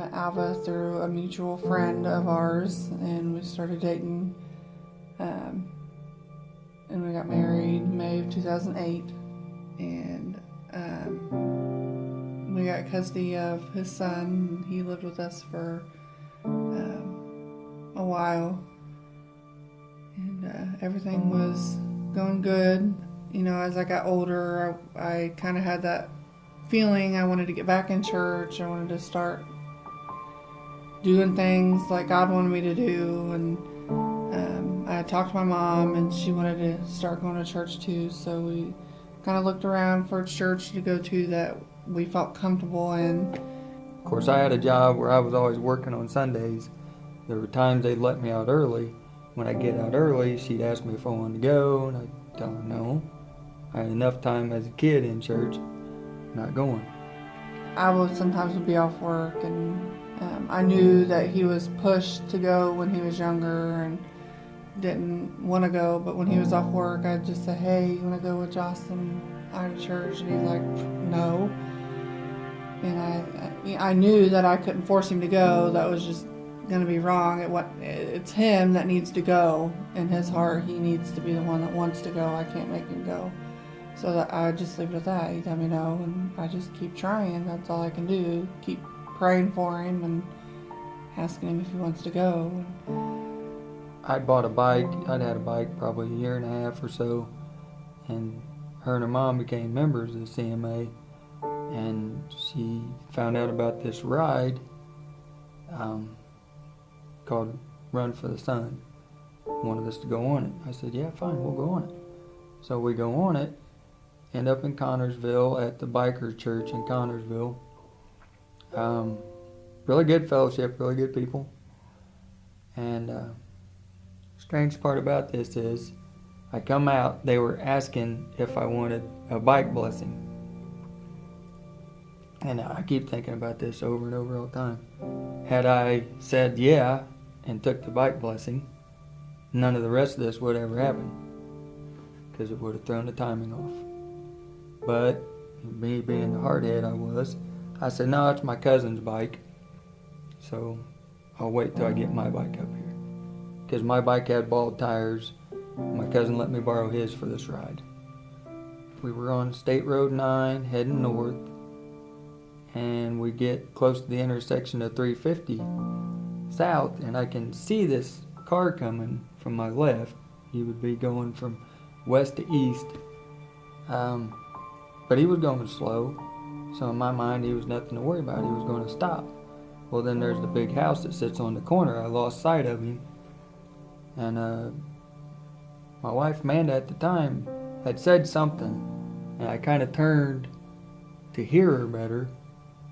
met Alva through a mutual friend of ours, and we started dating. And we got married May of 2008, and we got custody of his son. He lived with us for a while, and everything was going good. You know, as I got older, I kind of had that feeling I wanted to get back in church. I wanted to start doing things like God wanted me to do, and I talked to my mom, and she wanted to start going to church too, so we kind of looked around for a church to go to that we felt comfortable in. Of course, I had a job where I was always working on Sundays. There were times they'd let me out early. When I get out early, she'd ask me if I wanted to go, and I'd tell her no. I had enough time as a kid in church, not going. I would sometimes be off work, and I knew that he was pushed to go when he was younger and didn't want to go, but when he was off work, I'd just say, hey, you want to go with Jocelyn out of church? And he's like, no. And I knew that I couldn't force him to go. That was just going to be wrong. It's him that needs to go. In his heart, he needs to be the one that wants to go. I can't make him go. So that I just leave it at that. He tell me no, and I just keep trying. That's all I can do. Keep praying for him and asking him if he wants to go. I'd bought a bike. I'd had a bike probably a year and a half or so, and her and her mom became members of the CMA, and she found out about this ride called Run for the Sun. Wanted us to go on it. I said, yeah, fine, we'll go on it. So we go on it, end up in Connorsville at the biker church in Connorsville. Really good fellowship, really good people. And strange part about this is I come out, they were asking if I wanted a bike blessing. And I keep thinking about this over and over all the time. Had I said yeah and took the bike blessing, none of the rest of this would ever happen, because it would have thrown the timing off. But me being the hardhead I said, no, it's my cousin's bike, so I'll wait till I get my bike up here. Because my bike had bald tires. My cousin let me borrow his for this ride. We were on State Road 9 heading north, and we get close to the intersection of 350 south, and I can see this car coming from my left. He would be going from west to east, but he was going slow, so in my mind he was nothing to worry about. He was going to stop. Well, then there's the big house that sits on the corner. I lost sight of him. And my wife, Amanda, at the time, had said something, and I kind of turned to hear her better.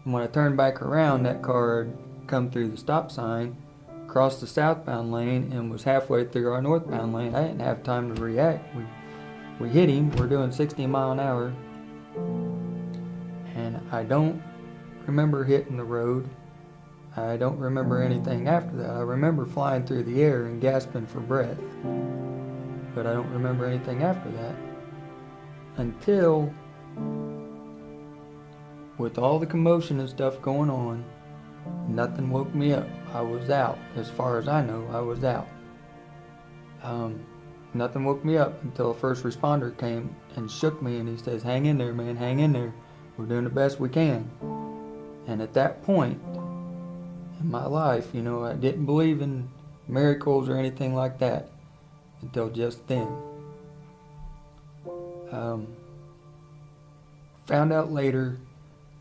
And when I turned back around, that car had come through the stop sign, crossed the southbound lane, and was halfway through our northbound lane. I didn't have time to react. We hit him. We're doing 60 mile an hour. And I don't remember hitting the road. I don't remember anything after that. I remember flying through the air and gasping for breath, but I don't remember anything after that until, with all the commotion and stuff going on, nothing woke me up. I was out. As far as I know, I was out. Nothing woke me up until a first responder came and shook me, and he says, hang in there, man, hang in there. We're doing the best we can. And at that point in my life, you know, I didn't believe in miracles or anything like that until just then. Found out later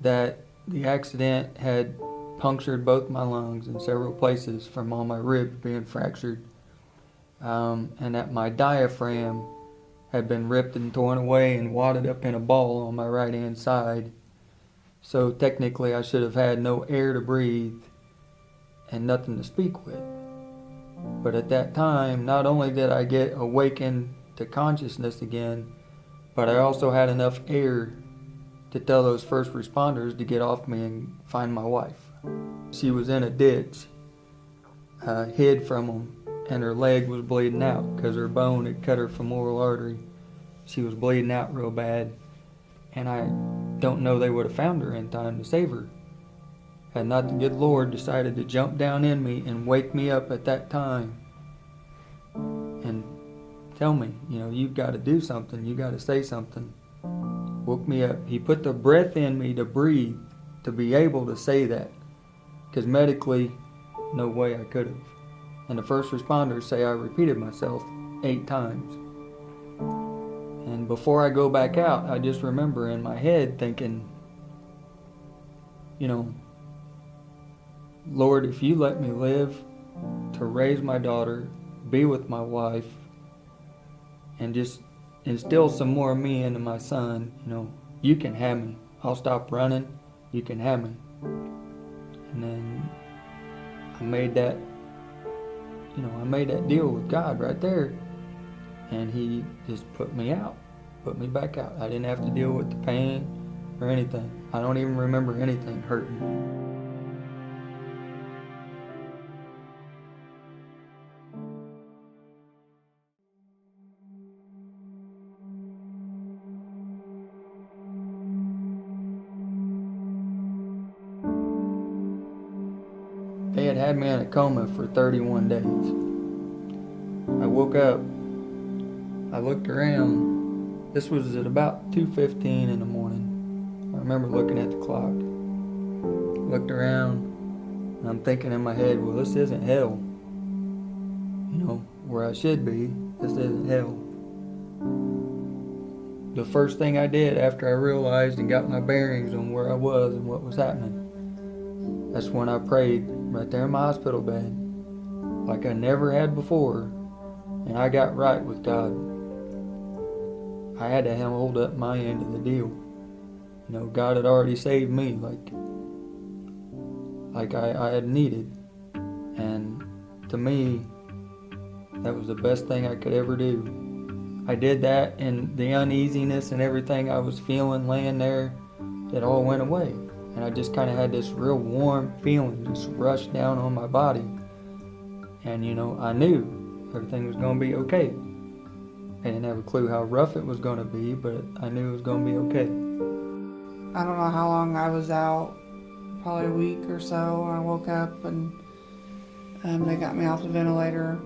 that the accident had punctured both my lungs in several places from all my ribs being fractured, and that my diaphragm had been ripped and torn away and wadded up in a ball on my right hand side. So technically I should have had no air to breathe and nothing to speak with. But at that time, not only did I get awakened to consciousness again, but I also had enough air to tell those first responders to get off me and find my wife. She was in a ditch, hid from them, and her leg was bleeding out because her bone had cut her femoral artery. She was bleeding out real bad, and I don't know they would have found her in time to save her had not the good Lord decided to jump down in me and wake me up at that time and tell me, you've got to do something, you got to say something, woke me up. He put the breath in me to breathe, to be able to say that, because medically, no way I could have. And the first responders say I repeated myself 8 times. And before I go back out, I just remember in my head thinking, Lord, if you let me live to raise my daughter, be with my wife, and just instill some more of me into my son, you can have me. I'll stop running. You can have me. And then I made that deal with God right there. And he just put me back out. I didn't have to deal with the pain or anything. I don't even remember anything hurting. They had me in a coma for 31 days. I woke up, I looked around. This was at about 2:15 in the morning. I remember looking at the clock. Looked around, and I'm thinking in my head, well, this isn't hell. Where I should be, this isn't hell. The first thing I did after I realized and got my bearings on where I was and what was happening, that's when I prayed right there in my hospital bed, like I never had before, and I got right with God. I had to hold up my end of the deal. God had already saved me like I had needed. And to me, that was the best thing I could ever do. I did that, and the uneasiness and everything I was feeling laying there, it all went away. And I just kind of had this real warm feeling just rush down on my body. And I knew everything was going to be okay. I didn't have a clue how rough it was going to be, but I knew it was going to be okay. I don't know how long I was out, probably a week or so. I woke up and they got me off the ventilator.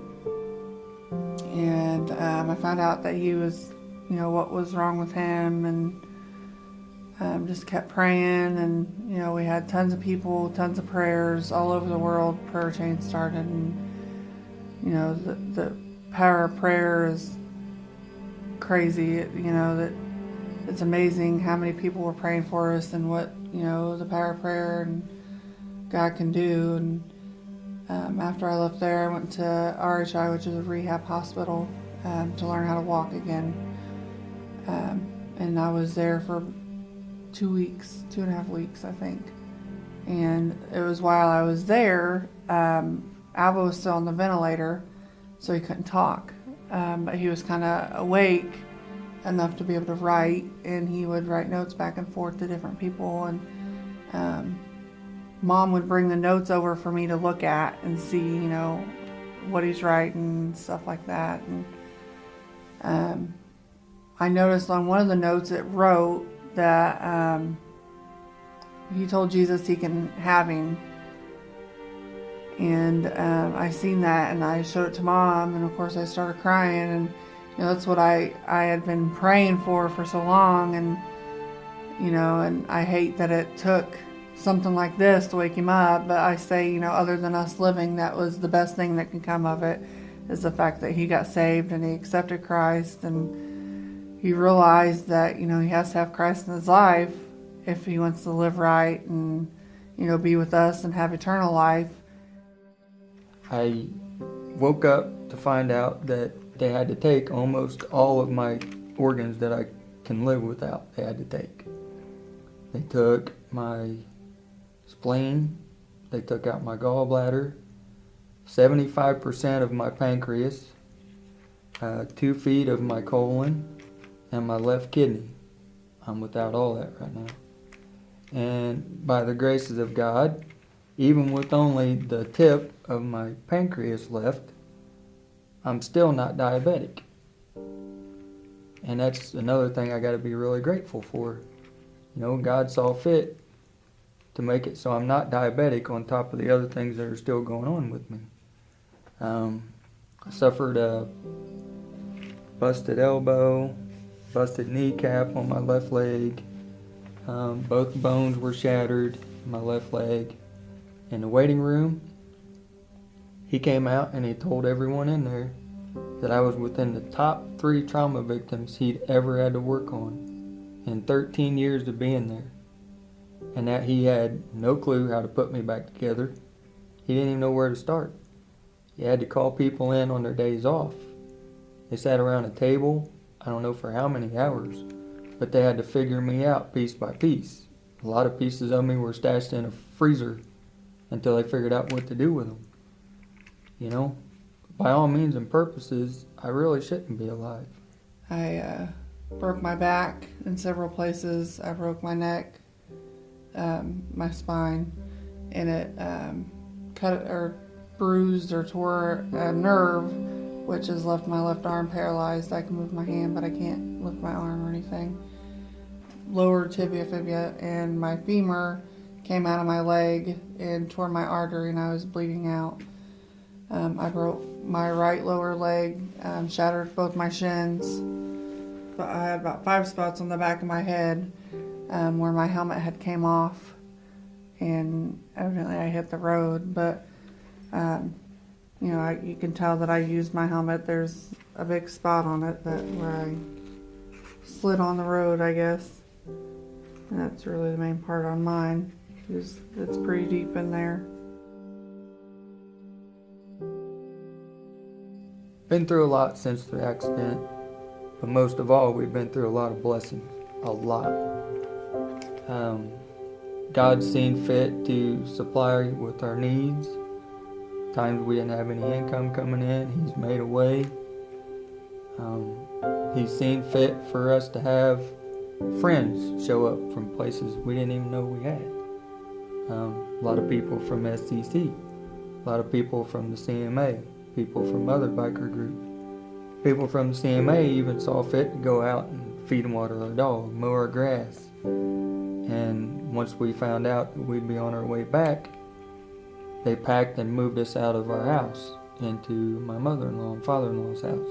And I found out that he was, what was wrong with him, and just kept praying. And, we had tons of people, tons of prayers all over the world. Prayer chains started, and, the power of prayer is crazy. That it's amazing how many people were praying for us and what, the power of prayer and God can do. And after I left there, I went to RHI, which is a rehab hospital, to learn how to walk again. And I was there for 2.5 weeks, I think. And it was while I was there, Alva was still on the ventilator, so he couldn't talk. But he was kind of awake enough to be able to write, and he would write notes back and forth to different people. And Mom would bring the notes over for me to look at and see, what he's writing and stuff like that. And I noticed on one of the notes it wrote that he told Jesus he can have him. And I seen that, and I showed it to Mom, and of course I started crying. And that's what I had been praying for so long. And and I hate that it took something like this to wake him up, but I say, other than us living, that was the best thing that can come of it, is the fact that he got saved and he accepted Christ, and he realized that, he has to have Christ in his life if he wants to live right and, be with us and have eternal life. I woke up to find out that they had to take almost all of my organs that I can live without. They had to take. They took my spleen, they took out my gallbladder, 75% of my pancreas, 2 feet of my colon, and my left kidney. I'm without all that right now. And by the graces of God, even with only the tip of my pancreas left, I'm still not diabetic. And that's another thing I got to be really grateful for. God saw fit to make it so I'm not diabetic on top of the other things that are still going on with me. I suffered a busted elbow, busted kneecap on my left leg. Both bones were shattered in my left leg. In the waiting room, he came out and he told everyone in there that I was within the top 3 trauma victims he'd ever had to work on in 13 years of being there. And that he had no clue how to put me back together. He didn't even know where to start. He had to call people in on their days off. They sat around a table, I don't know for how many hours, but they had to figure me out piece by piece. A lot of pieces of me were stashed in a freezer until they figured out what to do with them. You know, by all means and purposes, I really shouldn't be alive. I broke my back in several places. I broke my neck, my spine, and it cut or bruised or tore a nerve, which has left my left arm paralyzed. I can move my hand, but I can't lift my arm or anything. Lower tibia, fibula, and my femur came out of my leg and tore my artery, and I was bleeding out. I broke my right lower leg, shattered both my shins. But I had about 5 spots on the back of my head where my helmet had came off, and evidently I hit the road. But you know, you can tell that I used my helmet. There's a big spot on it where I slid on the road, I guess. And that's really the main part on mine. It's pretty deep in there. Been through a lot since the accident, but most of all, we've been through a lot of blessings. A lot. God's seen fit to supply with our needs. Times we didn't have any income coming in, He's made a way. He's seen fit for us to have friends show up from places we didn't even know we had. A lot of people from SCC, a lot of people from the CMA, people from other biker groups. People from the CMA even saw fit to go out and feed and water our dog, mow our grass. And once we found out that we'd be on our way back, they packed and moved us out of our house into my mother-in-law and father-in-law's house.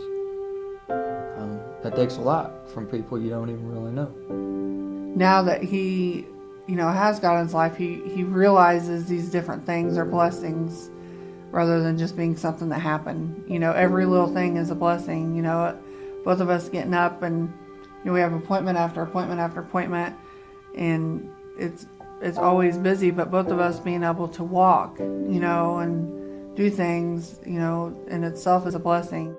That takes a lot from people you don't even really know. Now that he, has God in his life, he realizes these different things are blessings rather than just being something that happened. Every little thing is a blessing. Both of us getting up and we have appointment after appointment after appointment, and it's always busy, but both of us being able to walk, and do things, in itself is a blessing.